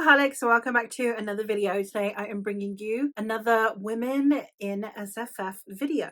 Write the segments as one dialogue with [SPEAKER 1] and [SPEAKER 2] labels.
[SPEAKER 1] Alex, so welcome back to another video. Today I am bringing you another Women in SFF video.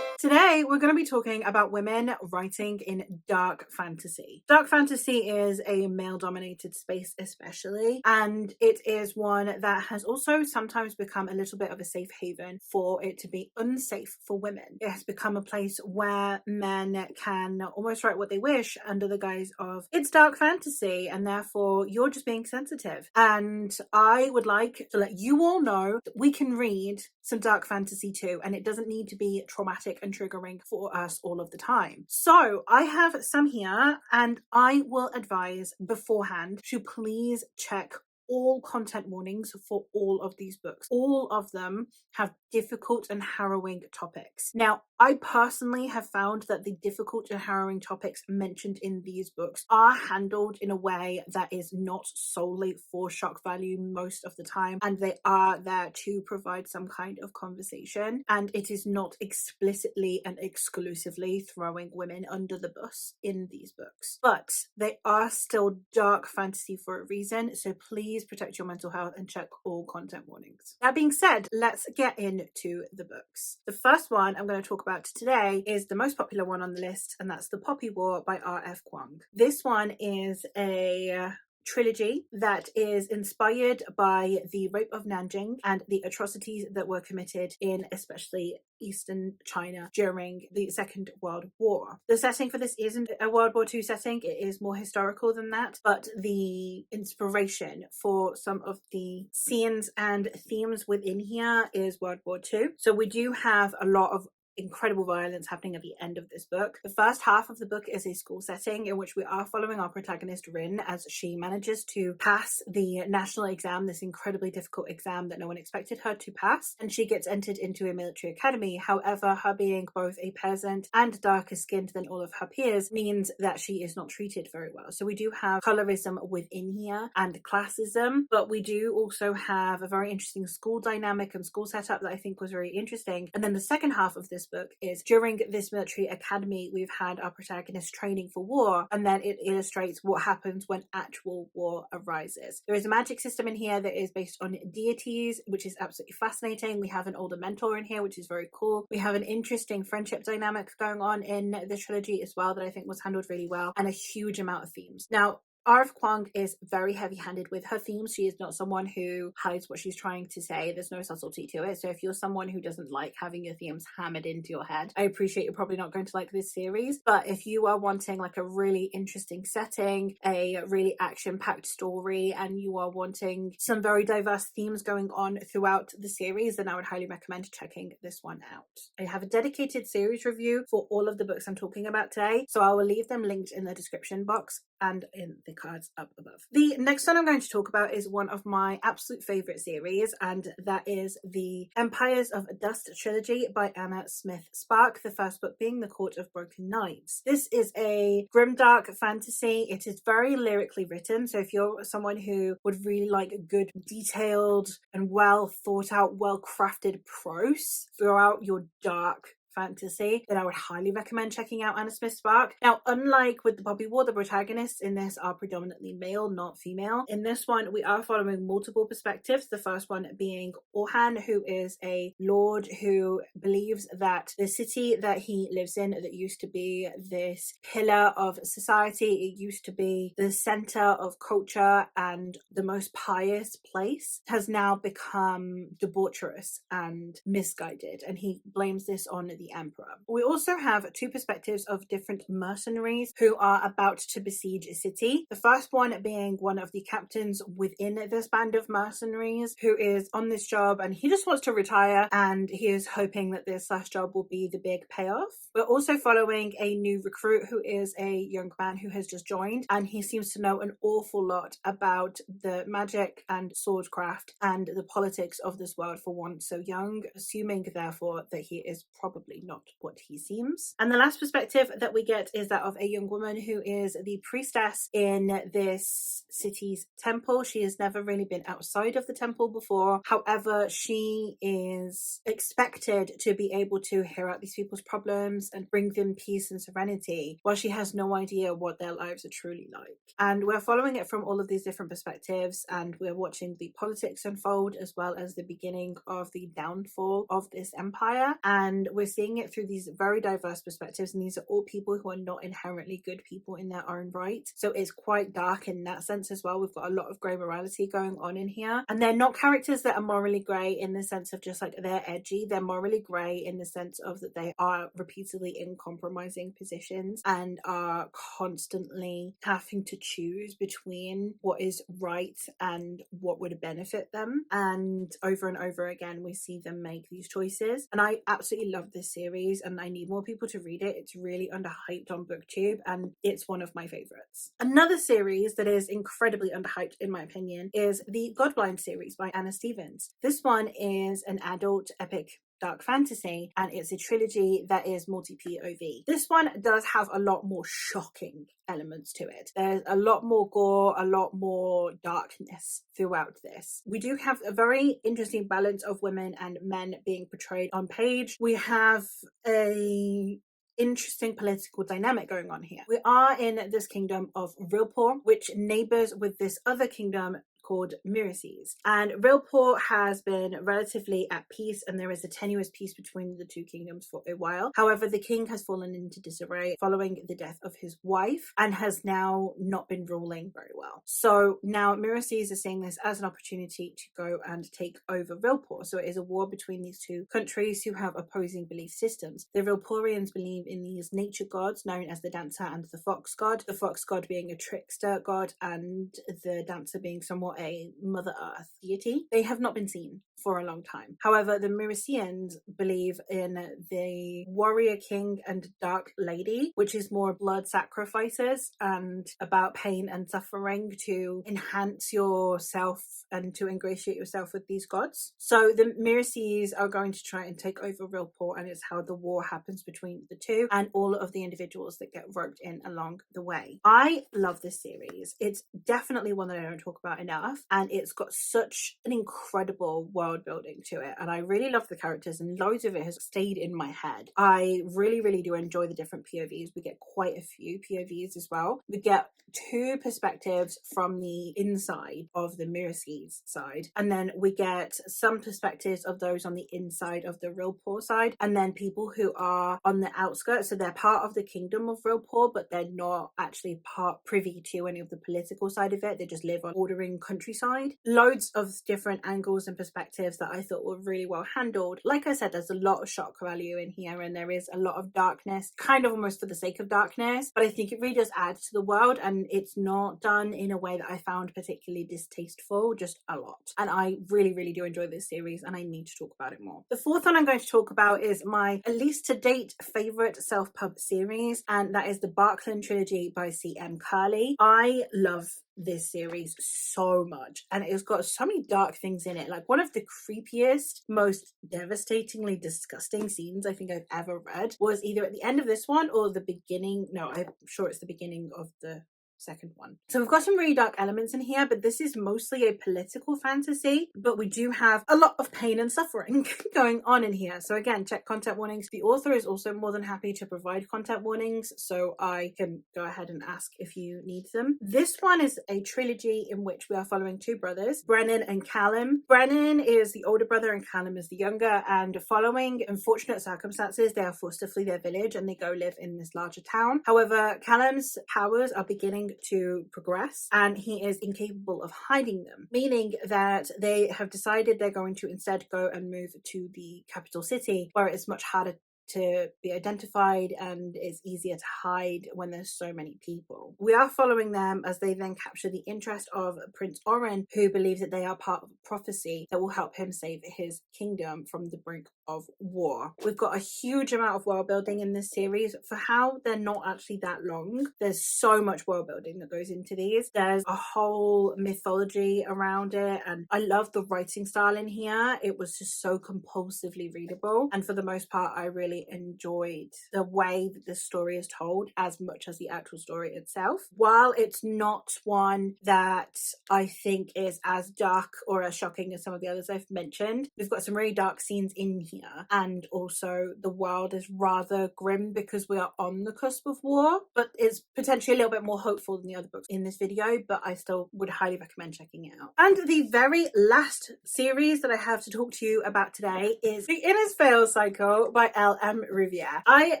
[SPEAKER 1] Today, we're going to be talking about women writing in dark fantasy. Dark fantasy is a male-dominated space especially, and it is one that has also sometimes become a little bit of a safe haven for it to be unsafe for women. It has become a place where men can almost write what they wish under the guise of it's dark fantasy, and therefore you're just being sensitive. And I would like to let you all know that we can read some dark fantasy too, and it doesn't need to be traumatic and triggering for us all of the time. So I have some here, and I will advise beforehand to please check all content warnings for all of these books. All of them have difficult and harrowing topics. Now, I personally have found that the difficult and harrowing topics mentioned in these books are handled in a way that is not solely for shock value most of the time, and they are there to provide some kind of conversation, and it is not explicitly and exclusively throwing women under the bus in these books. But they are still dark fantasy for a reason, so please protect your mental health and check all content warnings. That being said, let's get into the books. The first one I'm going to talk about today is the most popular one on the list, and that's The Poppy War by R.F. Kuang. This one is a trilogy that is inspired by the rape of Nanjing and the atrocities that were committed in especially Eastern China during the Second World War. The setting for this isn't a World War II setting, it is more historical than that, but the inspiration for some of the scenes and themes within here is World War II. So we do have a lot of incredible violence happening at the end of this book. The first half of the book is a school setting in which we are following our protagonist Rin as she manages to pass the national exam, this incredibly difficult exam that no one expected her to pass, and she gets entered into a military academy. However, her being both a peasant and darker skinned than all of her peers means that she is not treated very well. So we do have colorism within here and classism, but we do also have a very interesting school dynamic and school setup that I think was very interesting. And then the second half of this book is during this military academy, we've had our protagonist training for war, and then it illustrates what happens when actual war arises. There is a magic system in here that is based on deities, which is absolutely fascinating. We have an older mentor in here, which is very cool. We have an interesting friendship dynamics going on in this trilogy as well that I think was handled really well, and a huge amount of themes. Now, R.F. Kuang is very heavy-handed with her themes. She is not someone who hides what she's trying to say. There's no subtlety to it. So if you're someone who doesn't like having your themes hammered into your head, I appreciate you're probably not going to like this series. But if you are wanting like a really interesting setting, a really action-packed story, and you are wanting some very diverse themes going on throughout the series, then I would highly recommend checking this one out. I have a dedicated series review for all of the books I'm talking about today, so I will leave them linked in the description box and in the cards up above. The next one I'm going to talk about is one of my absolute favorite series, and that is the Empires of Dust trilogy by Anna Smith Spark, the first book being The Court of Broken Knives. This is a grimdark fantasy. It is very lyrically written, so if you're someone who would really like good, detailed and well thought out, well crafted prose throughout your dark fantasy, then I would highly recommend checking out Anna Smith Spark. Now, unlike with The Poppy War, the protagonists in this are predominantly male, not female. In this one, we are following multiple perspectives. The first one being Orhan, who is a lord who believes that the city that he lives in, that used to be this pillar of society, it used to be the center of culture and the most pious place, has now become debaucherous and misguided, and he blames this on the emperor. We also have two perspectives of different mercenaries who are about to besiege a city. The first one being one of the captains within this band of mercenaries who is on this job and he just wants to retire, and he is hoping that this last job will be the big payoff. We're also following a new recruit who is a young man who has just joined, and he seems to know an awful lot about the magic and swordcraft and the politics of this world for one so young, assuming therefore that he is probably probably not what he seems. And the last perspective that we get is that of a young woman who is the priestess in this city's temple. She has never really been outside of the temple before. However, she is expected to be able to hear out these people's problems and bring them peace and serenity, while she has no idea what their lives are truly like. And we're following it from all of these different perspectives, and we're watching the politics unfold as well as the beginning of the downfall of this empire. And we're seeing it through these very diverse perspectives, and these are all people who are not inherently good people in their own right. So it's quite dark in that sense as well. We've got a lot of grey morality going on in here, and they're not characters that are morally grey in the sense of just like they're edgy. They're morally grey in the sense of that they are repeatedly in compromising positions and are constantly having to choose between what is right and what would benefit them. And over again, we see them make these choices. And I absolutely love this series, and I need more people to read it. It's really underhyped on BookTube, and it's one of my favorites. Another series that is incredibly underhyped, in my opinion, is the Godblind series by Anna Stevens. This one is an adult epic dark fantasy, and it's a trilogy that is multi-POV. This one does have a lot more shocking elements to it. There's a lot more gore, a lot more darkness throughout this. We do have a very interesting balance of women and men being portrayed on page. We have a interesting political dynamic going on here. We are in this kingdom of Rilpor, which neighbors with this other kingdom called Myrces. And Rilpor has been relatively at peace, and there is a tenuous peace between the two kingdoms for a while. However, the king has fallen into disarray following the death of his wife and has now not been ruling very well. So now Myrces is seeing this as an opportunity to go and take over Rilpor. So it is a war between these two countries who have opposing belief systems. The Rilporians believe in these nature gods known as the Dancer and the Fox god. The Fox god being a trickster god and the Dancer being somewhat a Mother Earth deity. They have not been seen for a long time. However, the Myrcians believe in the warrior king and dark lady, which is more blood sacrifices and about pain and suffering to enhance yourself and to ingratiate yourself with these gods. So the Myrces are going to try and take over Rilpor, and it's how the war happens between the two and all of the individuals that get roped in along the way. I love this series. It's definitely one that I don't talk about enough, and it's got such an incredible world building to it, and I really love the characters, and loads of it has stayed in my head. I really do enjoy the different POVs. We get quite a few POVs as well. We get two perspectives from the inside of the Myrces side, and then we get some perspectives of those on the inside of the Rilpor side, and then people who are on the outskirts. So they're part of the kingdom of Rilpor, but they're not actually part privy to any of the political side of it. They just live on bordering countryside. Loads of different angles and perspectives that I thought were really well handled. Like I said, there's a lot of shock value in here, and there is a lot of darkness, kind of almost for the sake of darkness, but I think it really does add to the world, and it's not done in a way that I found particularly distasteful, just a lot. And I really do enjoy this series, and I need to talk about it more. The fourth one I'm going to talk about is my, at least to date, favorite self-pub series, and that is the Buckley trilogy by C.M. Curley. I love this series so much, and it's got so many dark things in it. Like, one of the creepiest, most devastatingly disgusting scenes I think I've ever read was either at the end of this one or the beginning. No, I'm sure it's the beginning of the second one. So we've got some really dark elements in here, but this is mostly a political fantasy, but we do have a lot of pain and suffering going on in here. So again, check content warnings. The author is also more than happy to provide content warnings, so I can go ahead and ask if you need them. This one is a trilogy in which we are following two brothers, Brennan and Callum. Brennan is the older brother and Callum is the younger, and following unfortunate circumstances, they are forced to flee their village and they go live in this larger town. However, Callum's powers are beginning to progress, and he is incapable of hiding them, meaning that they have decided they're going to instead go and move to the capital city, where it's much harder to be identified and it's easier to hide when there's so many people. We are following them as they then capture the interest of Prince Oren, who believes that they are part of a prophecy that will help him save his kingdom from the brink of war. We've got a huge amount of world building in this series for how they're not actually that long. There's so much world building that goes into these. There's a whole mythology around it, and I love the writing style in here. It was just so compulsively readable, and for the most part I really enjoyed the way that the story is told as much as the actual story itself. While it's not one that I think is as dark or as shocking as some of the others I've mentioned, we've got some really dark scenes in here, and also the world is rather grim because we are on the cusp of war, but it's potentially a little bit more hopeful than the other books in this video, but I still would highly recommend checking it out. And the very last series that I have to talk to you about today is The Innisfail Cycle by L.M. Riviere. I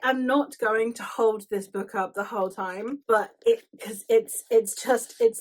[SPEAKER 1] am not going to hold this book up the whole time, but because it's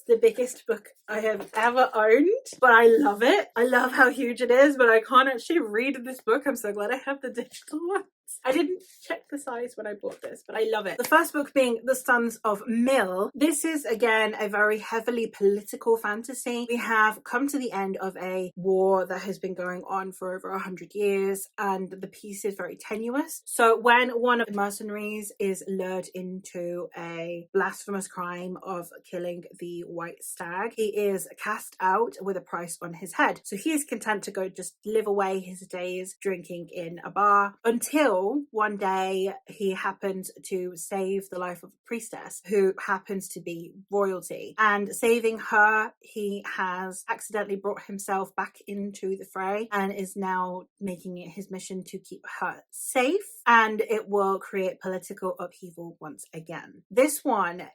[SPEAKER 1] the biggest book I have ever owned, but I love it. I love how huge it is, but I can't actually read this book. I'm so glad I have the digital one. I didn't check the size when I bought this, but I love it. The first book being The Sons of Mill. This is, again, a very heavily political fantasy. We have come to the end of a war that has been going on for over 100 years, and the peace is very tenuous. So when one of the mercenaries is lured into a blasphemous crime of killing the white stag, he is cast out with a price on his head. So he is content to go just live away his days drinking in a bar until one day he happens to save the life of a priestess who happens to be royalty, and saving her, he has accidentally brought himself back into the fray and is now making it his mission to keep her safe, and it will create political upheaval once again. This one,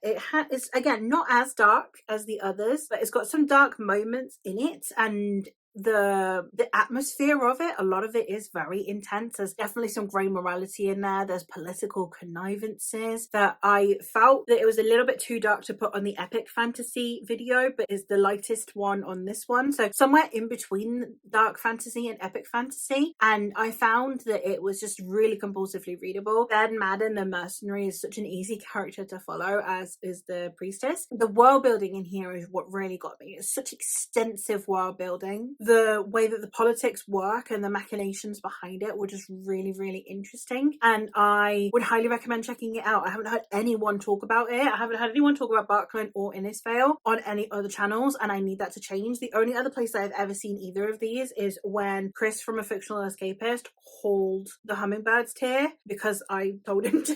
[SPEAKER 1] is again not as dark as the others, but it's got some dark moments in it, and the atmosphere of it, a lot of it is very intense. There's definitely some grey morality in there. There's political connivances that I felt that it was a little bit too dark to put on the epic fantasy video, but is the lightest one on this one, so somewhere in between dark fantasy and epic fantasy. And I found that it was just really compulsively readable. Ben Madden, the mercenary, is such an easy character to follow, as is the priestess. The world building in here is what really got me. It's such extensive world building. The way that the politics work and the machinations behind it were just really, really interesting, and I would highly recommend checking it out. I haven't heard anyone talk about it. I haven't heard anyone talk about Buckley or Innisfail on any other channels, and I need that to change. The only other place that I've ever seen either of these is when Chris from A Fictional Escapist hauled the Hummingbirds tier because I told him to.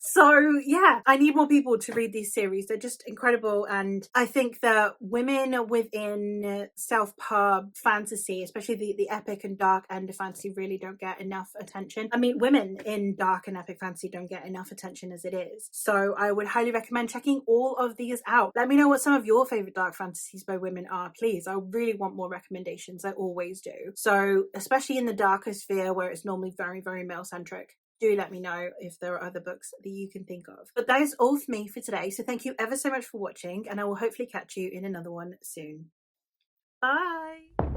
[SPEAKER 1] So yeah, I need more people to read these series. They're just incredible, and I think that women within self-pub fantasy, especially the epic and dark end of fantasy, really don't get enough attention. I mean, women in dark and epic fantasy don't get enough attention as it is. So I would highly recommend checking all of these out. Let me know what some of your favorite dark fantasies by women are, please. I really want more recommendations. I always do. So especially in the darker sphere where it's normally very, very male centric, do let me know if there are other books that you can think of. But that is all for me for today. So thank you ever so much for watching, and I will hopefully catch you in another one soon. Bye!